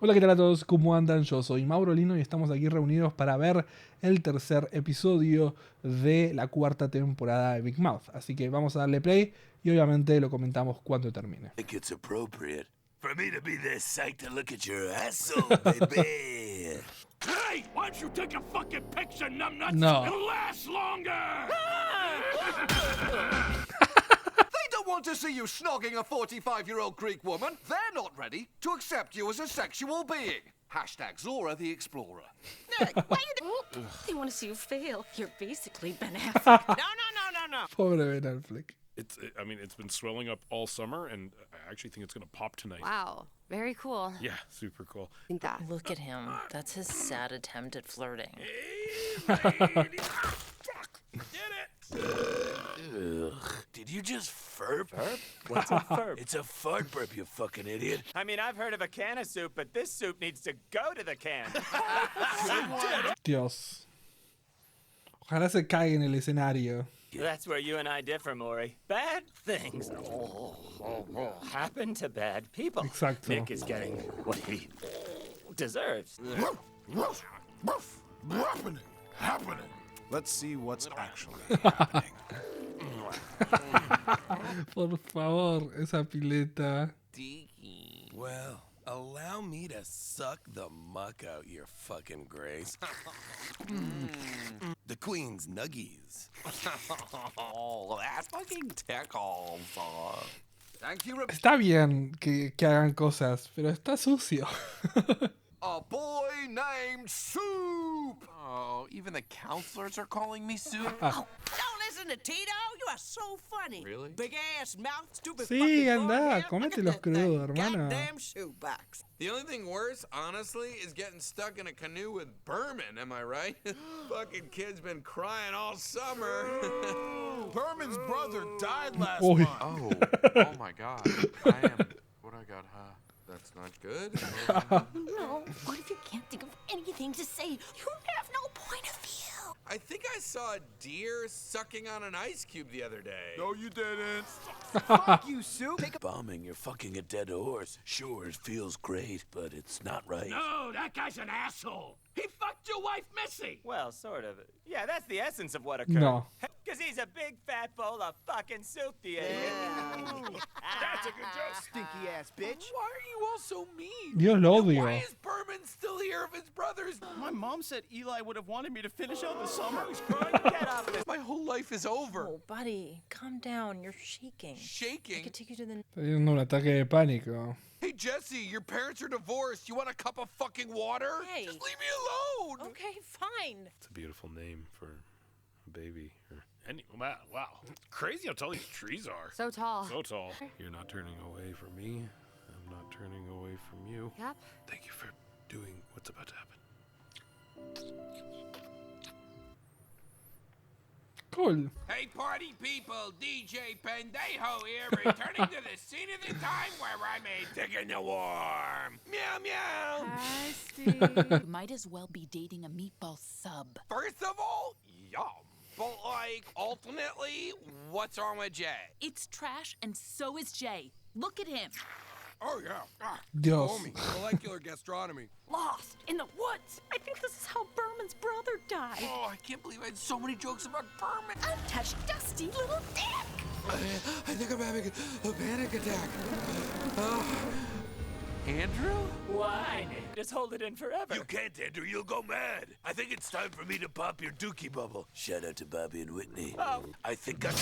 Hola, ¿qué tal a todos? ¿Cómo andan? Yo soy Mauro Lino y estamos aquí reunidos para ver el tercer episodio de la cuarta temporada de Big Mouth. Así que vamos a darle play y obviamente lo comentamos cuando termine. I think it's appropriate for me to be this psyched to look at your asshole, baby. Hey, why don't you take a fucking picture, numbnuts? No. It'll last longer. They don't want to see you snogging a 45-year-old Greek woman. They're not ready to accept you as a sexual being. Hashtag Zora the Explorer. They want to see you fail. You're basically Ben Affleck. No. Pobre Ben Affleck. It's been swelling up all summer, and I actually think it's gonna pop tonight. Wow, very cool. Yeah, super cool. Look at him. That's his sad attempt at flirting. Fuck! Did it! Ugh. Did you just furp? What's a furp? It's a fart burp, you fucking idiot. I mean, I've heard of a can of soup, but this soup needs to go to the can. Dios. Ojalá se caiga en el escenario. That's where you and I differ, Maury. Bad things happen to bad people. Exacto. Nick is getting what he deserves. Happening. Let's see what's actually happening. Por favor, esa pileta. Well, allow me to suck the muck out your fucking grace. The Queen's nuggies. Oh, that fucking tickles. Thank you, Está bien que hagan cosas, pero está sucio. A boy named Soup. Oh, even the counselors are calling me soup. Don't listen to Tito. You are so funny. Really? Big ass mouth, stupid Sí, fucking anda, forehead. cómete Look los at that crudos, thing. hermano. Goddamn shoebox. The only thing worse, honestly, is getting stuck in a canoe with Berman, am I right? Fucking kid's been crying all summer. Berman's brother died last Uy. month. Oh my god. I am... What I got, huh? That's not good. No, what if you can't think of anything to say? You have no point of view. I think I saw a deer sucking on an ice cube the other day. No, you didn't. Fuck you, Soup. Bombing, you're fucking a dead horse. Sure, it feels great, but it's not right. No, that guy's an asshole. He fucked your wife, Missy. Well, sort of. Yeah, that's the essence of what occurred. No. Because he's a big fat bowl of fucking soup, the idiot. That's a good joke. Stinky ass bitch. Why are you all so mean? Dios lo And odio. why is Berman still here if his brother's... My mom said Eli would have wanted me to finish out the summer. Get off this. My whole life is over. Oh, buddy, calm down. You're shaking. I Shaking? could take you to the... Está teniendo un ataque de pánico. Hey, Jesse, your parents are divorced. You want a cup of fucking water? Hey. Just leave me alone. Okay, fine. It's a beautiful name for a baby. Wow. Crazy how tall these trees are. So tall. So tall. You're not turning away from me. I'm not turning away from you. Yep. Thank you for doing what's about to happen. Cool. Hey, party people, DJ Pendejo here, returning to the scene of the time where I made Dick in the Warm. Meow, meow. Hi, Steve. You might as well be dating a meatball sub. First of all, yum. But, like, alternately, what's wrong with Jay? It's trash, and so is Jay. Look at him. Oh, yeah. Dios. Molecular gastronomy. Lost in the woods. I think this is how Berman's brother died. Oh, I can't believe I had so many jokes about Berman. Untouched, dusty little dick. I think I'm having a panic attack. Andrew? Why? Just hold it in forever. You can't, Andrew. You'll go mad. I think it's time for me to pop your dookie bubble. Shout out to Bobby and Whitney. Oh. I think I...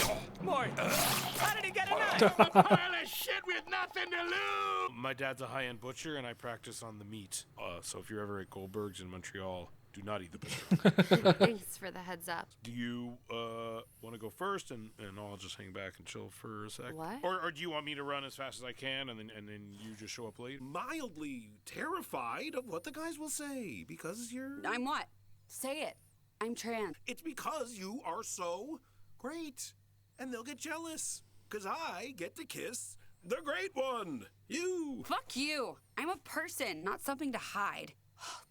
Maury, how did he get a knife? A pile of shit with nothing to lose. My dad's a high-end butcher, and I practice on the meat. So if you're ever at Goldberg's in Montreal, do not eat the butcher. Thanks for the heads up. Do you want to go first, and I'll just hang back and chill for a sec? What? Or do you want me to run as fast as I can, and then you just show up late? Mildly terrified of what the guys will say because you're... I'm what? Say it. I'm trans. It's because you are so great. And they'll get jealous. Because I get to kiss the great one. You. Fuck you. I'm a person, not something to hide.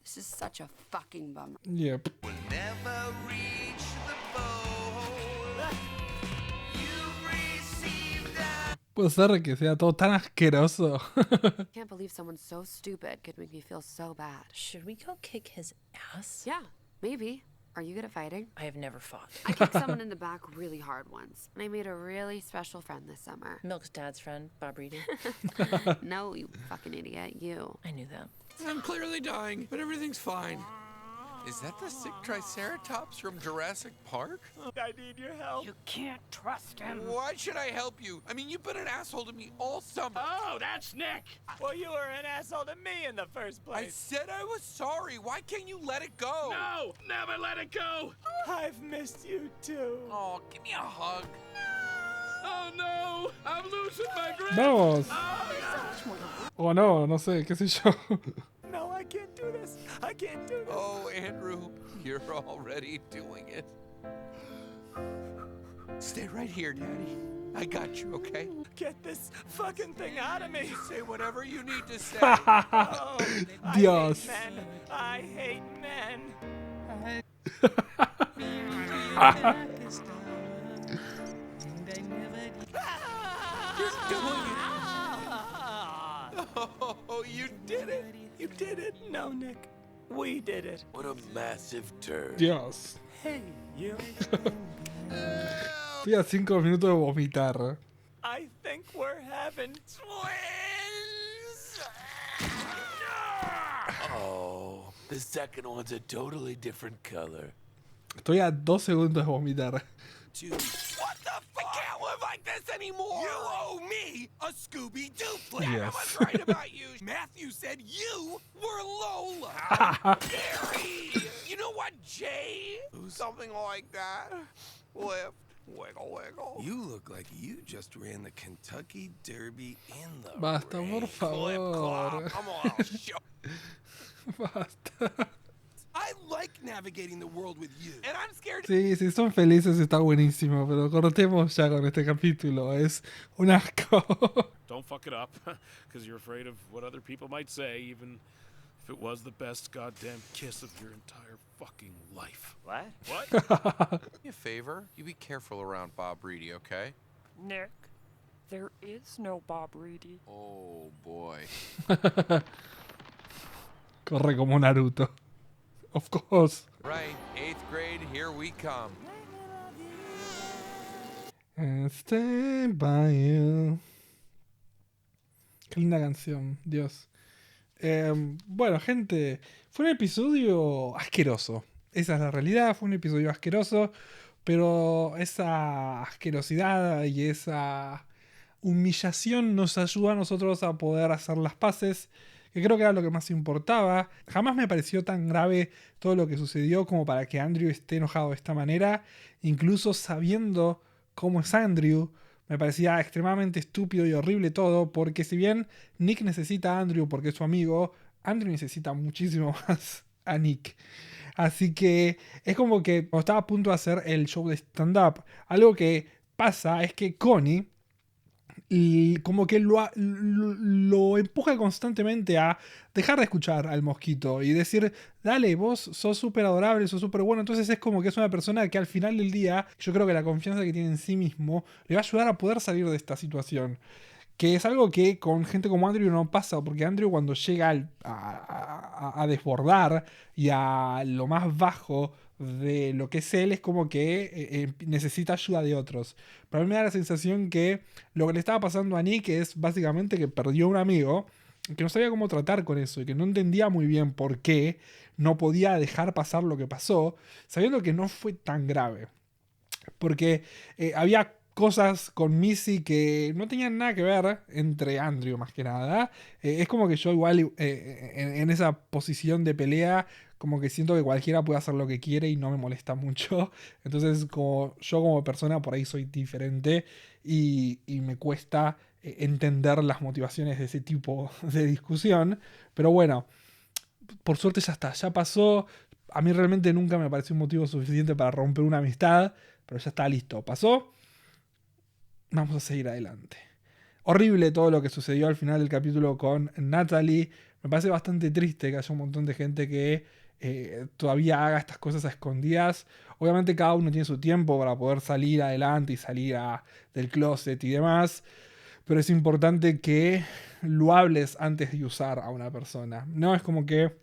This is such a fucking bummer. Yep. Never reach the pole. You've received a Puede ser que sea todo tan asqueroso. Can't believe someone so stupid could make me feel so bad. Should we go kick his ass? Yeah, maybe. Are you good at fighting? I have never fought. I kicked someone in the back really hard once, and I made a really special friend this summer. Milk's dad's friend, Bob Reedy. No, you fucking idiot, you. I knew that. I'm clearly dying, but everything's fine. Is that the sick Triceratops from Jurassic Park? I need your help. You can't trust him. Why should I help you? I mean, you've been an asshole to me all summer. Oh, that's Nick. Well, you were an asshole to me in the first I place. said I was sorry. Why can't you let it go? No, never let it go. I've missed you too. Oh, give me a hug. Oh no, I'm losing my grip. Vamos. Oh, O no, no sé, qué sé yo. No, I can't do this. I can't do this. Oh, Andrew, you're already doing it. Stay right here, Daddy. I got you, okay? Get this fucking thing out of me. Say whatever you need to say. Oh, Dios. I hate men. Oh, you did it. You did it. No, Nick. We did it. What a massive turd. Dios. Hey, you. Estoy a 5 minutos de vomitar. I think we're having Twins! Oh, the second one's a totally different color. Estoy a 2 segundos de vomitar. Dude, what the fuck? I can't live like this anymore! You owe me a Scooby-Doo plan! Yes. I was right about you! Matthew said you were Lola! Gary! You know what, Jay? Something like that. Lift, wiggle, wiggle. You look like you just ran the Kentucky Derby in the Basta, por Clip, clop. favor. Come on, I'll show. Basta. I like navigating the world with you. And I'm scared. Sí, si son felices está buenísimo, pero cortemos ya con este capítulo. Es un asco. Don't fuck it up, because you're afraid of what other people might say, even if it was the best goddamn kiss of your entire fucking life. What? What? Do me a favor. You be careful around Bob Reedy, okay? Nick, there is no Bob Reedy. Oh, boy. Corre como Naruto. Of course. Right, 8th grade, here we come. And stay by you. Qué linda canción, Dios. Bueno, gente, fue un episodio asqueroso. Esa es la realidad, fue un episodio asqueroso, pero esa asquerosidad y esa humillación nos ayuda a nosotros a poder hacer las paces, que creo que era lo que más importaba. Jamás me pareció tan grave todo lo que sucedió como para que Andrew esté enojado de esta manera, incluso sabiendo cómo es Andrew. Me parecía extremadamente estúpido y horrible todo, porque si bien Nick necesita a Andrew porque es su amigo, Andrew necesita muchísimo más a Nick. Así que es como que cuando estaba a punto de hacer el show de stand-up, algo que pasa es que Connie y como que lo empuja constantemente a dejar de escuchar al mosquito y decir, dale, vos sos súper adorable, sos súper bueno. Entonces es como que es una persona que al final del día, yo creo que la confianza que tiene en sí mismo le va a ayudar a poder salir de esta situación. Que es algo que con gente como Andrew no pasa, porque Andrew cuando llega a desbordar y a lo más bajo de lo que es él, es como que necesita ayuda de otros. Pero a mí me da la sensación que lo que le estaba pasando a Nick es básicamente que perdió un amigo, que no sabía cómo tratar con eso y que no entendía muy bien por qué no podía dejar pasar lo que pasó, sabiendo que no fue tan grave. Porque había cosas con Missy que no tenían nada que ver entre Andrew más que nada. Es como que yo igual en esa posición de pelea como que siento que cualquiera puede hacer lo que quiere y no me molesta mucho. Entonces yo como persona por ahí soy diferente y me cuesta entender las motivaciones de ese tipo de discusión. Pero bueno, por suerte ya está, ya pasó. A mí realmente nunca me pareció un motivo suficiente para romper una amistad, pero ya está, listo, pasó. Vamos a seguir adelante. Horrible todo lo que sucedió al final del capítulo con Natalie. Me parece bastante triste que haya un montón de gente que todavía haga estas cosas a escondidas. Obviamente cada uno tiene su tiempo para poder salir adelante y salir del closet y demás. pero es importante que lo hables antes de usar a una persona. No es como que...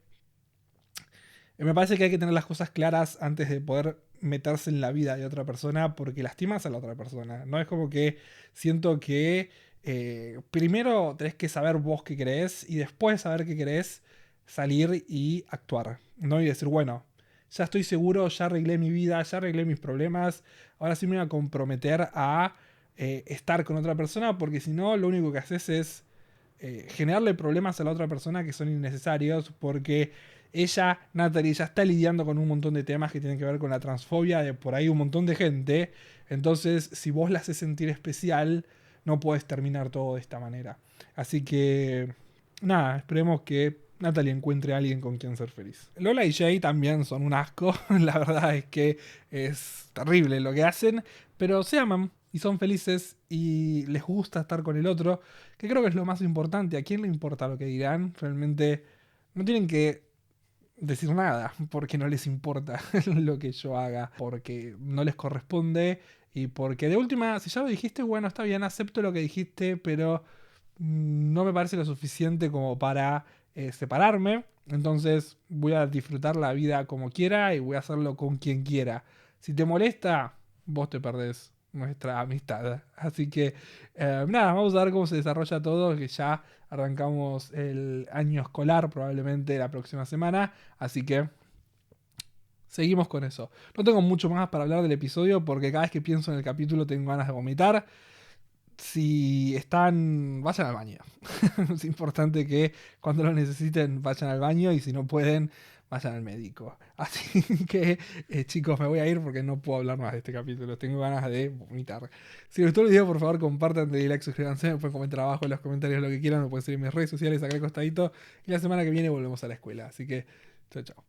Me parece que hay que tener las cosas claras antes de poder meterse en la vida de otra persona porque lastimas a la otra persona. No es como que siento que primero tenés que saber vos qué querés y después de saber qué querés salir y actuar, ¿no? Y decir, bueno, ya estoy seguro, ya arreglé mi vida, ya arreglé mis problemas, ahora sí me voy a comprometer a estar con otra persona porque si no lo único que haces es generarle problemas a la otra persona que son innecesarios porque ella, Natalie, ya está lidiando con un montón de temas que tienen que ver con la transfobia de por ahí un montón de gente. Entonces, si vos la haces sentir especial, no puedes terminar todo de esta manera. Así que, nada, esperemos que Natalie encuentre a alguien con quien ser feliz. Lola y Jay también son un asco. La verdad es que es terrible lo que hacen, pero se aman y son felices y les gusta estar con el otro, que creo que es lo más importante. ¿A quién le importa lo que dirán? Realmente no tienen que decir nada porque no les importa lo que yo haga, porque no les corresponde y porque de última, si ya lo dijiste, bueno, está bien, acepto lo que dijiste, pero no me parece lo suficiente como para separarme. Entonces voy a disfrutar la vida como quiera y voy a hacerlo con quien quiera. Si te molesta, vos te perdés nuestra amistad. Así que nada, vamos a ver cómo se desarrolla todo, que ya arrancamos el año escolar probablemente la próxima semana. Así que seguimos con eso. No tengo mucho más para hablar del episodio porque cada vez que pienso en el capítulo tengo ganas de vomitar. Si están, vayan al baño. Es importante que cuando lo necesiten vayan al baño y si no pueden, vayan al médico. Así que, chicos, me voy a ir porque no puedo hablar más de este capítulo. Tengo ganas de vomitar. Si les gustó el video, por favor, compartan, denle like, suscríbanse. Me pueden comentar abajo en los comentarios lo que quieran. Me pueden seguir en mis redes sociales acá al costadito. Y la semana que viene volvemos a la escuela. Así que, chao, chao.